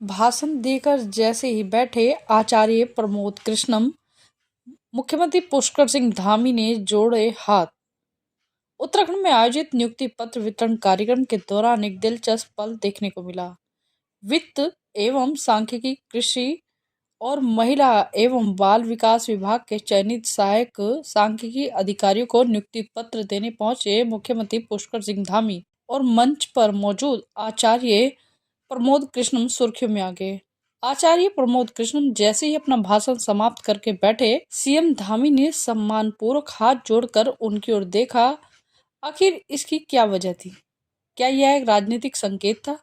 भाषण देकर जैसे ही बैठे आचार्य प्रमोद कृष्णम, मुख्यमंत्री पुष्कर सिंह धामी ने जोड़े हाथ। उत्तराखंड में आयोजित नियुक्ति पत्र वितरण कार्यक्रम के दौरान एक दिलचस्प पल देखने को मिला। वित्त एवं सांख्यिकी, कृषि और महिला एवं बाल विकास विभाग के चयनित सहायक सांख्यिकी अधिकारियों को नियुक्ति पत्र देने पहुंचे मुख्यमंत्री पुष्कर सिंह धामी और मंच पर मौजूद आचार्य प्रमोद कृष्णम सुर्खियों में आ गए। आचार्य प्रमोद कृष्णम जैसे ही अपना भाषण समाप्त करके बैठे, सीएम धामी ने सम्मानपूर्वक हाथ जोड़कर उनकी ओर देखा। आखिर इसकी क्या वजह थी? क्या यह एक राजनीतिक संकेत था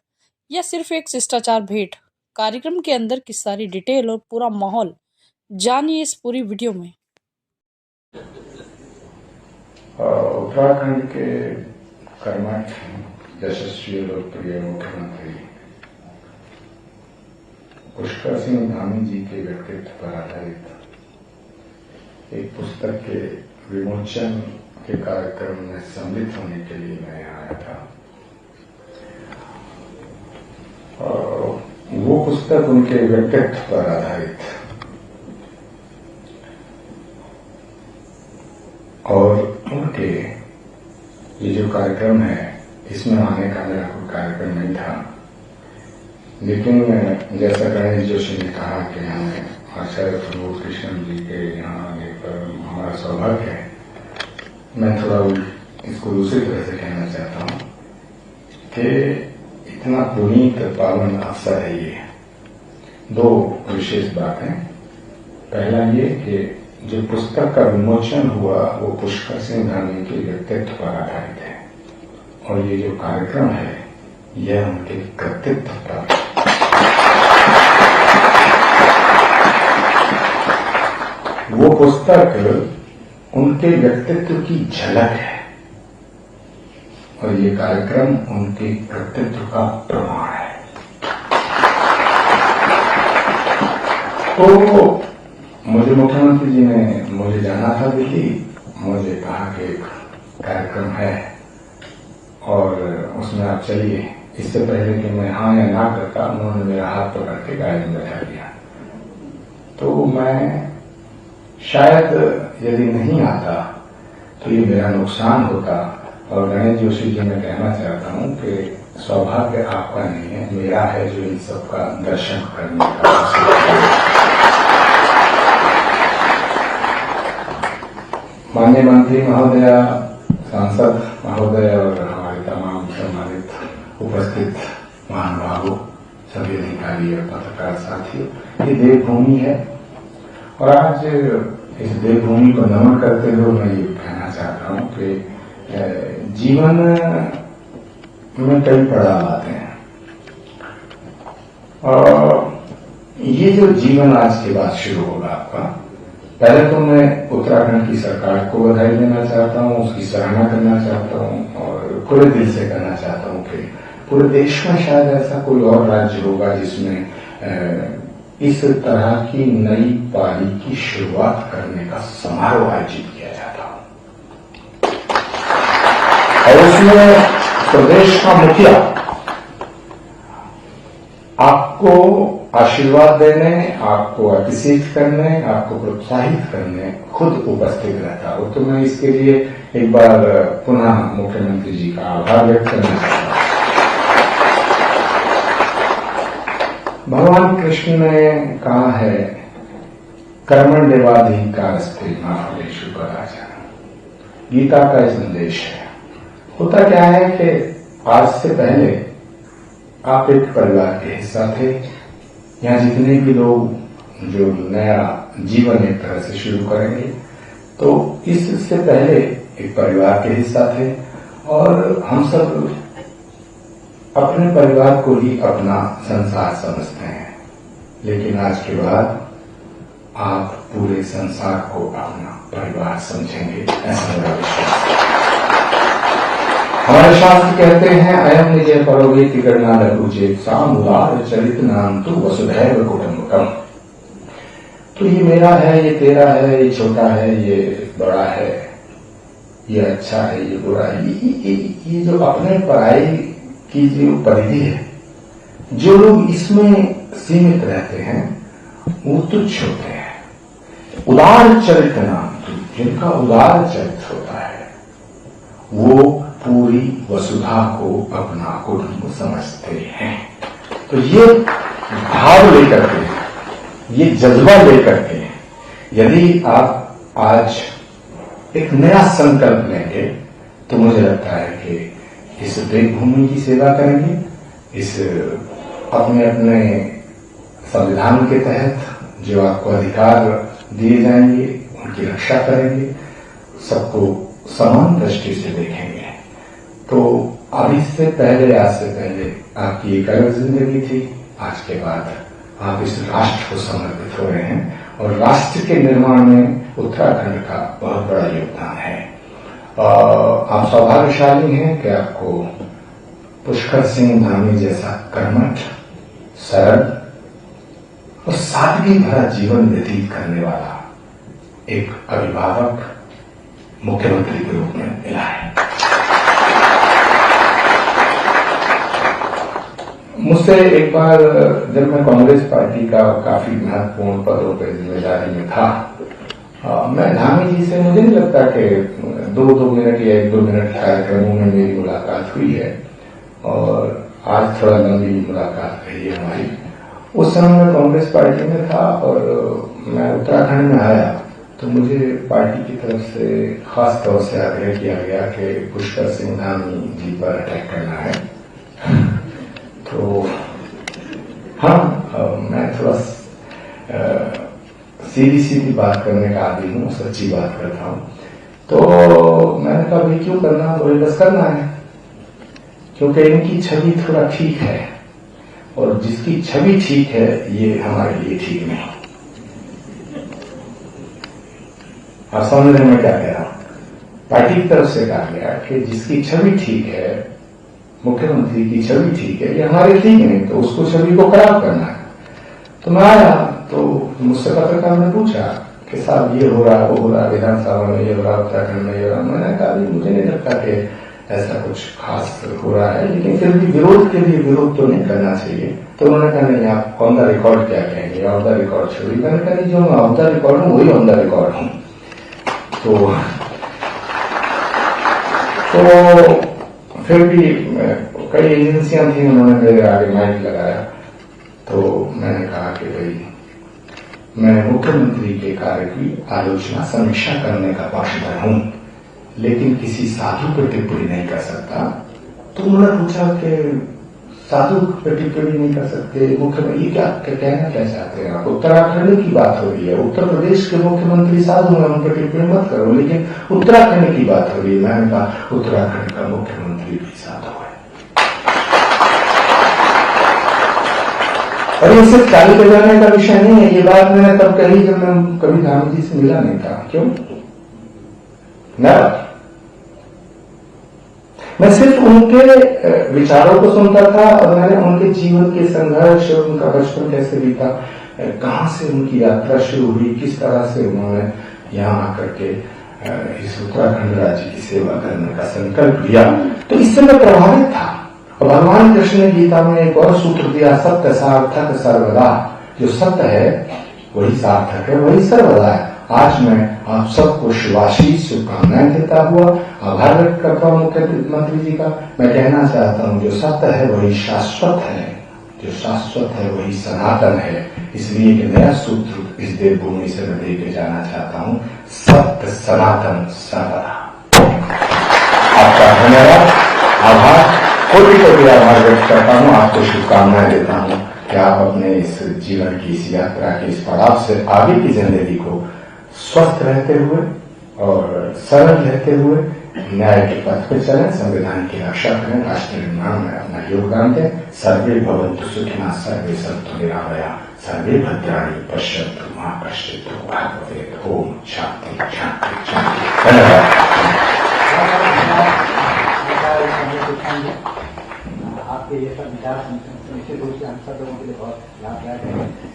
या सिर्फ एक शिष्टाचार भेंट? कार्यक्रम के अंदर की सारी डिटेल और पूरा माहौल जानिए इस पूरी वीडियो में। उत्तराखंड के कर्मठ, यशस्वी और लोकप्रिय मुख्यमंत्री पुष्कर सिंह धामी जी के व्यक्तित्व पर आधारित एक पुस्तक के विमोचन के कार्यक्रम में सम्मिलित होने के लिए मैं आया था। और वो पुस्तक उनके व्यक्तित्व पर आधारित और उनके ये जो कार्यक्रम है, इसमें आने का मेरा कोई कार्यक्रम नहीं था, लेकिन जैसा गणेश जोशी ने कहा कि हमें आचार्य प्रमोद कृष्णम जी के यहाँ आने पर हमारा सौभाग्य है, मैं थोड़ा इसको दूसरी तरह से कहना चाहता हूँ कि इतना पुनीत पावन अवसर है ये। दो विशेष बातें। पहला ये कि जो पुस्तक का विमोचन हुआ वो पुष्कर सिंह धामी के व्यक्तित्व पर आधारित है, और ये जो कार्यक्रम है यह उनके कृतित्व पर। वो पुस्तक उनके व्यक्तित्व की झलक है और ये कार्यक्रम उनके कृतित्व का प्रमाण है। तो मुझे मुख्यमंत्री जी ने मुझे जाना था दिल्ली, मुझे कहा कि एक कार्यक्रम है और उसमें आप चलिए। इससे पहले कि मैं हाँ या ना करता, उन्होंने मेरा हाथ पकड़ के गाड़ी में बैठा दिया। तो मैं शायद यदि नहीं आता तो ये मेरा नुकसान होता। और गणेश जोशी जी मैं कहना चाहता हूं कि सौभाग्य आपका नहीं है, मेरा है जो इन सबका दर्शन करने का। माननीय मंत्री महोदय, सांसद महोदय और हमारे तमाम सम्मानित उपस्थित महानुभावों, सभी अधिकारी और पत्रकार साथियों, ये देवभूमि है और आज इस देवभूमि को नमन करते हुए मैं ये कहना चाहता हूं कि जीवन में कई पड़ाव आते हैं और ये जो जीवन आज के बाद शुरू होगा आपका, पहले तो मैं उत्तराखंड की सरकार को बधाई देना चाहता हूं, उसकी सराहना करना चाहता हूं और पूरे दिल से करना चाहता हूं कि पूरे देश में शायद ऐसा कोई और राज्य होगा जिसमें इस तरह की नई पारी की शुरुआत करने का समारोह आयोजित किया जाता हो और उसमें प्रदेश का मुखिया आपको आशीर्वाद देने, आपको अभिषेक करने, आपको प्रोत्साहित करने खुद उपस्थित रहता हो। तो मैं इसके लिए एक बार पुनः मुख्यमंत्री जी का आभार व्यक्त करना चाहता हूं। भगवान कृष्ण ने कहा है, कर्मण्येवाधिकारस्ते मा फलेषु कदाचन। गीता का यह संदेश है। होता क्या है कि आज से पहले आप एक परिवार के हिस्सा थे। यहाँ जितने भी लोग जो नया जीवन एक तरह से शुरू करेंगे, तो इससे पहले एक परिवार के हिस्सा थे और हम सब अपने परिवार को ही अपना संसार समझते हैं। लेकिन आज के बाद आप पूरे संसार को अपना परिवार समझेंगे, ऐसा मेरा विश्वास है। हमारे शास्त्र कहते हैं, अयम निजय परोवेति गणना लघु चेतसा मुरार चरित नाम तु वसुधैव कुटुम्बकम। तो ये मेरा है, ये तेरा है, ये छोटा है, ये बड़ा है, ये अच्छा है, ये बुरा है, ये जो अपने पराई की जो परिधि है, जो लोग इसमें सीमित रहते हैं वो तुच्छ होते हैं। उदार चरित्र नाम जिनका उदार चरित्र होता है वो पूरी वसुधा को अपना कुटुंब समझते हैं। तो ये भाव लेकर के, ये जज्बा लेकर के यदि आप आज एक नया संकल्प लेंगे तो मुझे लगता है कि इस देवभूमि की सेवा करेंगे, इस अपने अपने संविधान के तहत जो आपको अधिकार दिए जाएंगे उनकी रक्षा करेंगे, सबको समान दृष्टि से देखेंगे। तो अब इससे पहले, आज से पहले आपकी एक अलग जिंदगी थी, आज के बाद आप इस राष्ट्र को समर्पित हो रहे हैं और राष्ट्र के निर्माण में उत्तराखंड का बहुत बड़ा योगदान है। आप सौभाग्यशाली हैं कि आपको पुष्कर सिंह धामी जैसा कर्मठ, सरल और सादगी भरा जीवन व्यतीत करने वाला एक अभिभावक मुख्यमंत्री के रूप में मिला है। मुझसे एक बार जब मैं कांग्रेस पार्टी का काफी महत्वपूर्ण पदों पर जिम्मेदारी में था, मैं धामी जी से, मुझे नहीं लगता कि 2 मिनट या 1-2 मिनट कार्यक्रमों में मेरी मुलाकात हुई है और आज थोड़ा लंबी मुलाकात रही है हमारी। उस समय मैं कांग्रेस पार्टी में था और मैं उत्तराखंड में आया तो मुझे पार्टी की तरफ से खास तौर से आग्रह किया गया कि पुष्कर सिंह धामी जी पर अटैक करना है। तो हाँ, मैं थोड़ा सीधी बात करने का आदमी हूँ, सच्ची बात करता हूँ। तो मैंने कहा भाई क्यों करना, बोले बस करना है, क्योंकि इनकी छवि थोड़ा ठीक है और जिसकी छवि ठीक है ये हमारे लिए ठीक नहीं। आप समझ रहे मैं क्या कह रहा हूं? पार्टी की तरफ से कहा गया कि जिसकी छवि ठीक है, मुख्यमंत्री की छवि ठीक है, ये हमारे ठीक नहीं, तो उसको छवि को खराब करना है। तो मैं आया तो मुझसे पत्रकार ने पूछा कि साहब ये हो रहा, वो हो रहा, विधानसभा में ये हो रहा, उत्तराखंड में ये हो रहा। मैंने कहा मुझे नहीं लगता कि ऐसा कुछ खास हो रहा है, लेकिन फिर भी विरोध के लिए विरोध तो नहीं करना चाहिए। तो उन्होंने कहा नहीं, आप ऑन द रिकॉर्ड क्या कहेंगे, ऑन द रिकॉर्ड छोड़िए। मैंने कहा जो मैं ऑन द रिकॉर्ड हूं वही ऑन द रिकॉर्ड हूं। तो फिर भी कई एजेंसियां थी, उन्होंने मेरे आगे माइक लगाया तो मैंने कहा कि भाई मैं मुख्यमंत्री के कार्य की आलोचना, समीक्षा करने का पक्षधर हूं, लेकिन किसी साधु पर टिप्पणी नहीं कर सकता। तो उन्होंने पूछा कि साधु पर टिप्पणी नहीं कर सकते, मुख्यमंत्री क्या कहना क्या चाहते हैं आप? उत्तराखंड की बात हो रही है, उत्तर प्रदेश के मुख्यमंत्री साधु हैं, उन पर टिप्पणी मत करो, लेकिन उत्तराखंड की बात हो रही है। मैंने कहा उत्तराखंड का मुख्यमंत्री भी साधु है। और ये सिर्फ ताली बजाने का विषय नहीं है। ये बात मैंने तब कही जब मैं कभी धामी जी से मिला नहीं था। क्यों? मैं सिर्फ उनके विचारों को सुनता था और मैंने उनके जीवन के संघर्ष, उनका बचपन कैसे बीता, कहां से उनकी यात्रा शुरू हुई, किस तरह से उन्होंने यहां आकर के इस उत्तराखंड राज्य की सेवा करने का संकल्प लिया, तो इससे मैं प्रभावित था। और भगवान कृष्ण ने गीता में एक और सूत्र दिया, सत्य सार्थक सर्वदा। जो सत्य है वही सार्थक है, वही सर्वदा है। आज मैं आप सबको शुभाशीष शुभकामनाएं देता हुआ आभार व्यक्त करता हूं मुख्यमंत्री जी का। मैं कहना चाहता हूं जो सत्य है वही शाश्वत है, जो शाश्वत है वही सनातन है। इसलिए एक नया सूत्र इस देवभूमि से मैं लेके जाना चाहता हूं, सत्य सनातन सर्वदा। आपका धन्यवाद, आभार, कोटि कोटि आभार व्यक्त करता हूं, आपको शुभकामनाएं देता हूं कि आप अपने इस जीवन की, इस यात्रा के इस पड़ाव से आगे की जिंदगी को स्वस्थ रहते हुए और सरल रहते हुए न्याय के पथ पर चलें, संविधान की रक्षा करें, राष्ट्र निर्माण में अपना योगदान दें। सर्वे भवन्तु सुखिनः, सर्वे सन्तु निरामयाः, सर्वे भद्राणि पश्यन्तु मा कश्चित् दुःखं भवेत्। ओम शांति शांति शांति। धन्यवाद। आपके ये सब विचार निश्चित रूप से हम सब लोगों के लिए बहुत लाभदायक है।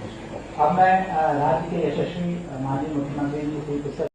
अब मैं राज्य के यशस्वी माननीय मुख्यमंत्री जी की पुस्तक